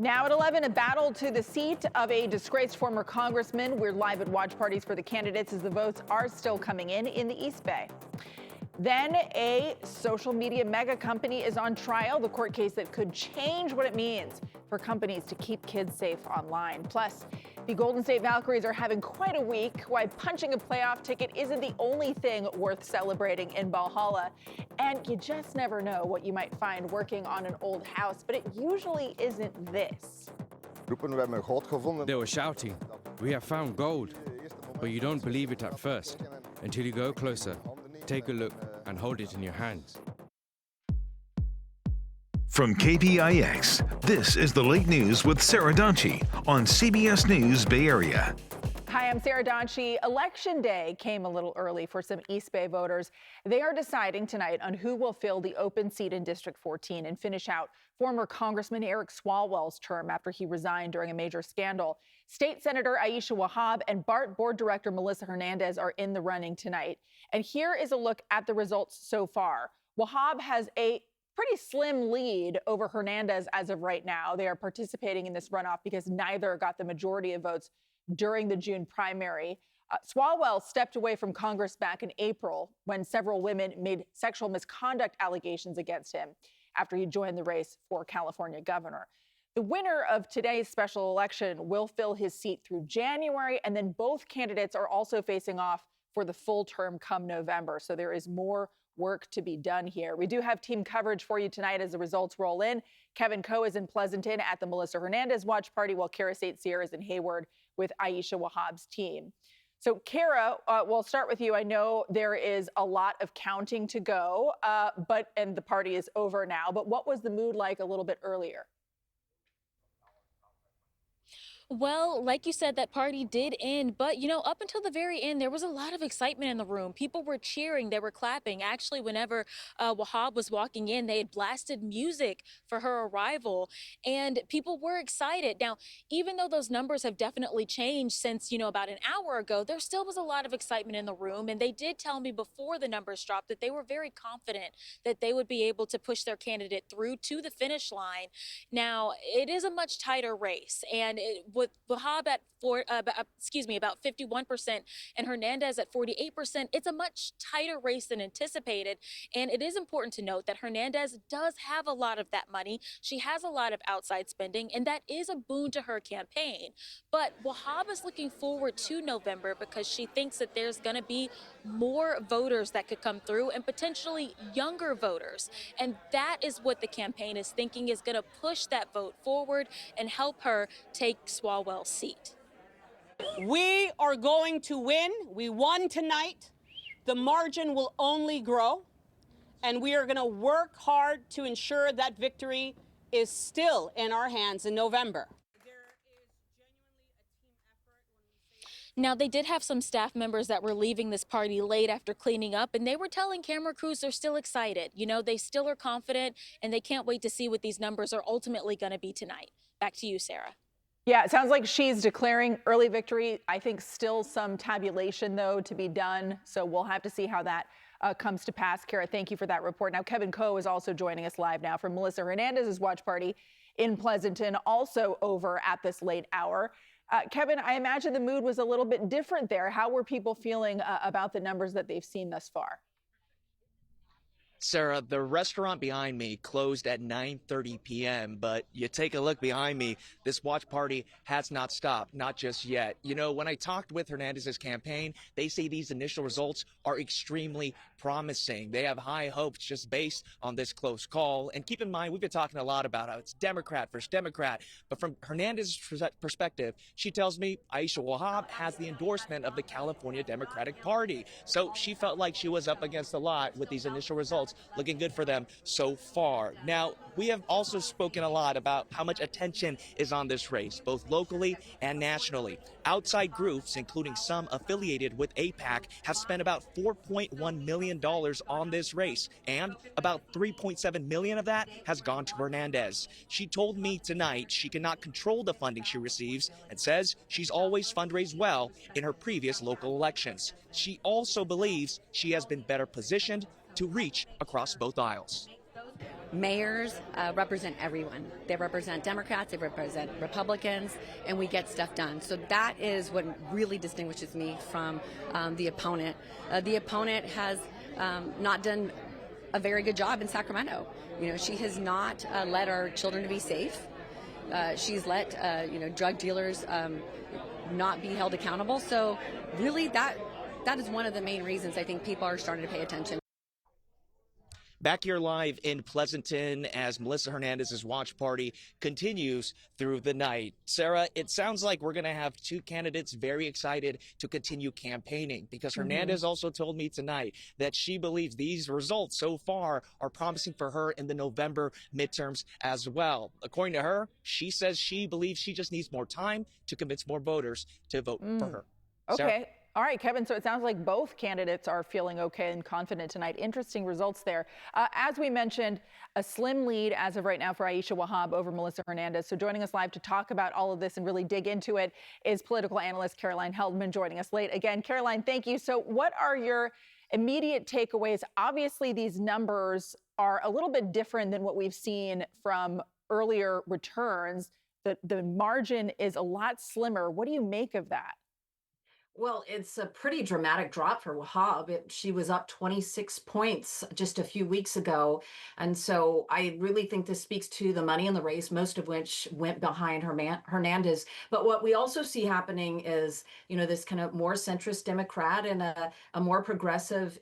Now at 11, a battle to the seat of a disgraced former congressman. We're live at watch parties for the candidates as the votes are still coming in the East Bay. Then a social media mega company is on trial, the court case that could change what it means for companies to keep kids safe online. Plus, the Golden State Valkyries are having quite a week. Why punching a playoff ticket isn't the only thing worth celebrating in Valhalla. And you just never know what you might find working on an old house, but it usually isn't this. They were shouting, "We have found gold." But you don't believe it at first until you go closer, take a look, and hold it in your hands. From KPIX, this is the Late News with Sarah Donchie on CBS News Bay Area. Hi, I'm Sarah Donchie. Election day came a little early for some East Bay voters. They are deciding tonight on who will fill the open seat in District 14 and finish out former Congressman Eric Swalwell's term after he resigned during a major scandal. State Senator Aisha Wahab and BART Board Director Melissa Hernandez are in the running tonight. And here is a look at the results so far. Wahab has a pretty slim lead over Hernandez as of right now. They are participating in this runoff because neither got the majority of votes during the June primary. Swalwell stepped away from Congress back in April when several women made sexual misconduct allegations against him after he joined the race for California governor. The winner of today's special election will fill his seat through January, and then both candidates are also facing off for the full term come November. So there is more work to be done here. We do have team coverage for you tonight as the results roll in. Kevin Coe is in Pleasanton at the Melissa Hernandez watch party, while Kara St. Cyr is in Hayward with Aisha Wahab's team. So Kara, we'll start with you. I know there is a lot of counting to go, and the party is over now. But what was the mood like a little bit earlier? Well, like you said, that party did end, but up until the very end, there was a lot of excitement in the room. People were cheering, they were clapping. Actually, whenever Wahab was walking in, they had blasted music for her arrival, and people were excited. Now, even though those numbers have definitely changed since, about an hour ago, there still was a lot of excitement in the room, and they did tell me before the numbers dropped that they were very confident that they would be able to push their candidate through to the finish line. Now, it is a much tighter race, and with Wahab at about 51% and Hernandez at 48%, it's a much tighter race than anticipated. And it is important to note that Hernandez does have a lot of that money. She has a lot of outside spending, and that is a boon to her campaign. But Wahab is looking forward to November because she thinks that there's going to be more voters that could come through, and potentially younger voters. And that is what the campaign is thinking is going to push that vote forward and help her take Swalwell's seat. We are going to win. We won tonight. The margin will only grow, and we are going to work hard to ensure that victory is still in our hands in November. Now, they did have some staff members that were leaving this party late after cleaning up, and they were telling camera crews they're still excited. They still are confident, and they can't wait to see what these numbers are ultimately going to be tonight. Back to you, Sarah. Yeah, it sounds like she's declaring early victory. I think still some tabulation, though, to be done. So we'll have to see how that comes to pass. Kara, thank you for that report. Now, Kevin Coe is also joining us live now from Melissa Hernandez's watch party in Pleasanton, also over at this late hour. Kevin, I imagine the mood was a little bit different there. How were people feeling about the numbers that they've seen thus far? Sarah, the restaurant behind me closed at 9:30 p.m., but you take a look behind me, this watch party has not stopped, not just yet. When I talked with Hernandez's campaign, they say these initial results are extremely promising. They have high hopes just based on this close call. And keep in mind, we've been talking a lot about how it's Democrat versus Democrat, but from Hernandez's perspective, she tells me Aisha Wahab has the endorsement of the California Democratic Party. So she felt like she was up against a lot with these initial results. Looking good for them so far. Now, we have also spoken a lot about how much attention is on this race, both locally and nationally. Outside groups, including some affiliated with AIPAC, have spent about $4.1 million on this race, and about $3.7 million of that has gone to Hernandez. She told me tonight she cannot control the funding she receives and says she's always fundraised well in her previous local elections. She also believes she has been better positioned to reach across both aisles. mayors represent everyone. They represent Democrats, they represent Republicans, and we get stuff done. So that is what really distinguishes me from the opponent. The opponent has not done a very good job in Sacramento. She has not let our children to be safe. She's let drug dealers not be held accountable. So really that is one of the main reasons I think people are starting to pay attention. Back here live in Pleasanton as Melissa Hernandez's watch party continues through the night. Sarah, it sounds like we're going to have two candidates very excited to continue campaigning, because Hernandez also told me tonight that she believes these results so far are promising for her in the November midterms as well. According to her, she says she believes she just needs more time to convince more voters to vote for her. Okay. Sarah? All right, Kevin, so it sounds like both candidates are feeling okay and confident tonight. Interesting results there. As we mentioned, a slim lead as of right now for Aisha Wahab over Melissa Hernandez. So joining us live to talk about all of this and really dig into it is political analyst Caroline Heldman, joining us late. Again, Caroline, thank you. So what are your immediate takeaways? Obviously, these numbers are a little bit different than what we've seen from earlier returns. The margin is a lot slimmer. What do you make of that? Well, it's a pretty dramatic drop for Wahab. She was up 26 points just a few weeks ago. And so I really think this speaks to the money in the race, most of which went behind Hernandez. But what we also see happening is, this kind of more centrist Democrat and a more progressive,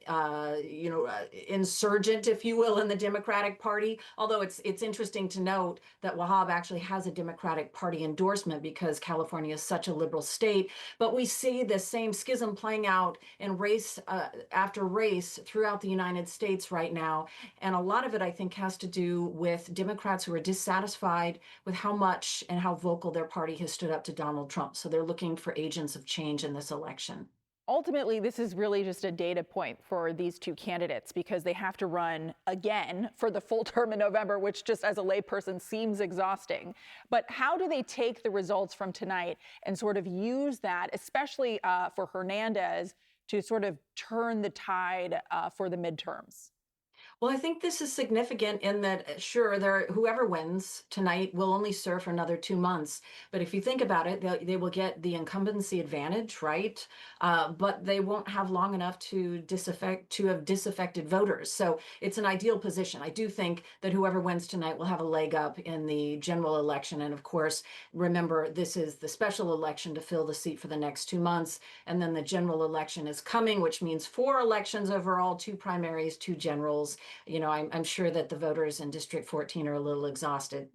insurgent, if you will, in the Democratic Party. Although it's interesting to note that Wahab actually has a Democratic Party endorsement because California is such a liberal state. But we see this same schism playing out in race after race throughout the United States right now. And a lot of it, I think, has to do with Democrats who are dissatisfied with how much and how vocal their party has stood up to Donald Trump. So they're looking for agents of change in this election. Ultimately, this is really just a data point for these two candidates because they have to run again for the full term in November, which just as a layperson seems exhausting. But how do they take the results from tonight and sort of use that, especially for Hernandez, to sort of turn the tide for the midterms? Well, I think this is significant in that, sure, whoever wins tonight will only serve for another 2 months. But if you think about it, they will get the incumbency advantage, right? But they won't have long enough to have disaffected voters. So it's an ideal position. I do think that whoever wins tonight will have a leg up in the general election. And of course, remember, this is the special election to fill the seat for the next 2 months. And then the general election is coming, which means 4 elections overall, 2 primaries, 2 generals. I'm sure that the voters in District 14 are a little exhausted.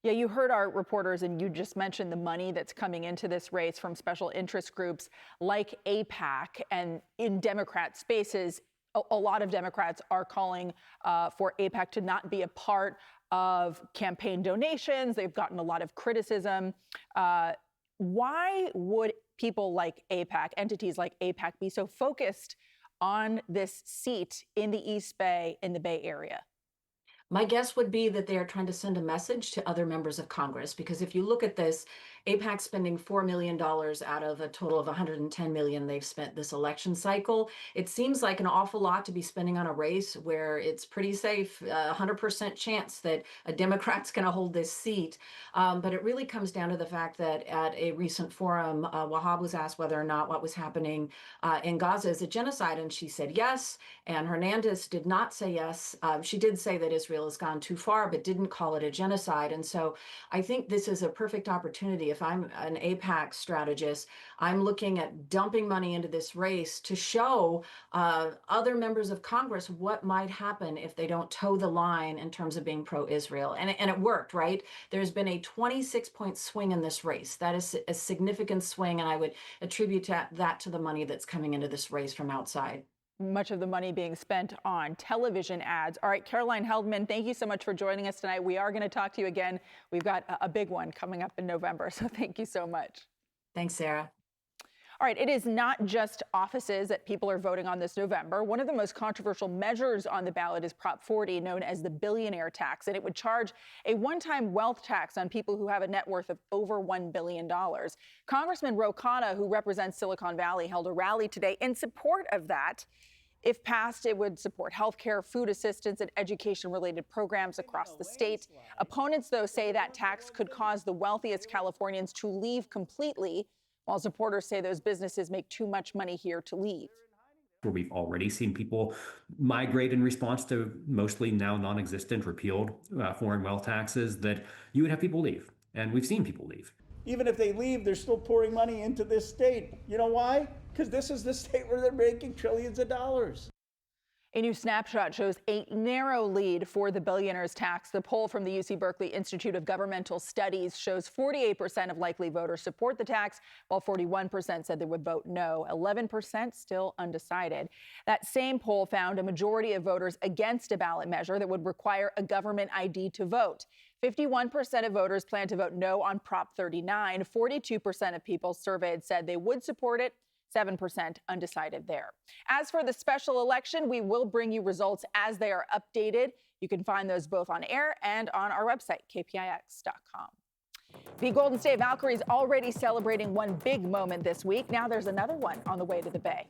Yeah, you heard our reporters, and you just mentioned the money that's coming into this race from special interest groups like AIPAC. And in Democrat spaces, a lot of Democrats are calling for AIPAC to not be a part of campaign donations. They've gotten a lot of criticism. Why would people like AIPAC, entities like AIPAC, be so focused on this seat in the East Bay, in the Bay Area? My guess would be that they are trying to send a message to other members of Congress, because if you look at this, AIPAC spending $4 million out of a total of $110 million they've spent this election cycle. It seems like an awful lot to be spending on a race where it's pretty safe, 100% chance that a Democrat's going to hold this seat. But it really comes down to the fact that at a recent forum, Wahab was asked whether or not what was happening in Gaza is a genocide, and she said yes. And Hernandez did not say yes. She did say that Israel has gone too far, but didn't call it a genocide. And so I think this is a perfect opportunity. If I'm an AIPAC strategist, I'm looking at dumping money into this race to show other members of Congress what might happen if they don't toe the line in terms of being pro-Israel. And it worked, right? There's been a 26-point swing in this race. That is a significant swing, and I would attribute that to the money that's coming into this race from outside. Much of the money being spent on television ads. All right, Caroline Heldman, thank you so much for joining us tonight. We are going to talk to you again. We've got a big one coming up in November, so thank you so much. Thanks, Sarah. All right, it is not just offices that people are voting on this November. One of the most controversial measures on the ballot is Prop 40, known as the billionaire tax, and it would charge a one-time wealth tax on people who have a net worth of over $1 billion. Congressman Ro Khanna, who represents Silicon Valley, held a rally today in support of that. If passed, it would support healthcare, food assistance, and education-related programs across the state. Opponents, though, say that tax could cause the wealthiest Californians to leave completely, while supporters say those businesses make too much money here to leave. Where we've already seen people migrate in response to mostly now non-existent repealed foreign wealth taxes, that you would have people leave. And we've seen people leave. Even if they leave, they're still pouring money into this state. You know why? Because this is the state where they're making trillions of dollars. A new snapshot shows a narrow lead for the billionaires tax. The poll from the UC Berkeley Institute of Governmental Studies shows 48% of likely voters support the tax, while 41% said they would vote no. 11% still undecided. That same poll found a majority of voters against a ballot measure that would require a government ID to vote. 51% of voters plan to vote no on Prop 39. 42% of people surveyed said they would support it. 7% undecided there. As for the special election, we will bring you results as they are updated. You can find those both on air and on our website, kpix.com. The Golden State Valkyries already celebrating one big moment this week. Now there's another one on the way to the Bay.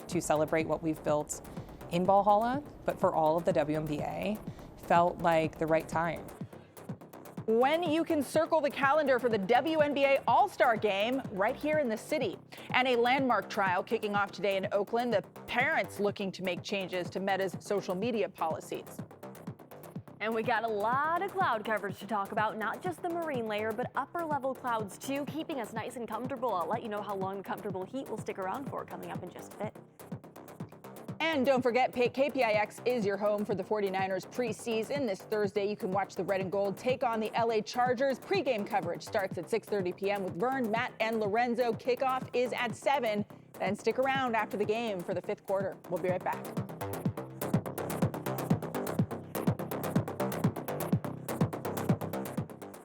To celebrate what we've built in Valhalla, but for all of the WNBA, felt like the right time. When you can circle the calendar for the WNBA All-Star Game right here in the city. And a landmark trial kicking off today in Oakland. The parents looking to make changes to Meta's social media policies. And we got a lot of cloud coverage to talk about, not just the marine layer, but upper level clouds too, keeping us nice and comfortable. I'll let you know how long the comfortable heat will stick around for coming up in just a bit. And don't forget, KPIX is your home for the 49ers preseason. This Thursday, you can watch the Red and Gold take on the LA Chargers. Pregame coverage starts at 6:30 p.m. with Vern, Matt, and Lorenzo. Kickoff is at 7. Then stick around after the game for the fifth quarter. We'll be right back.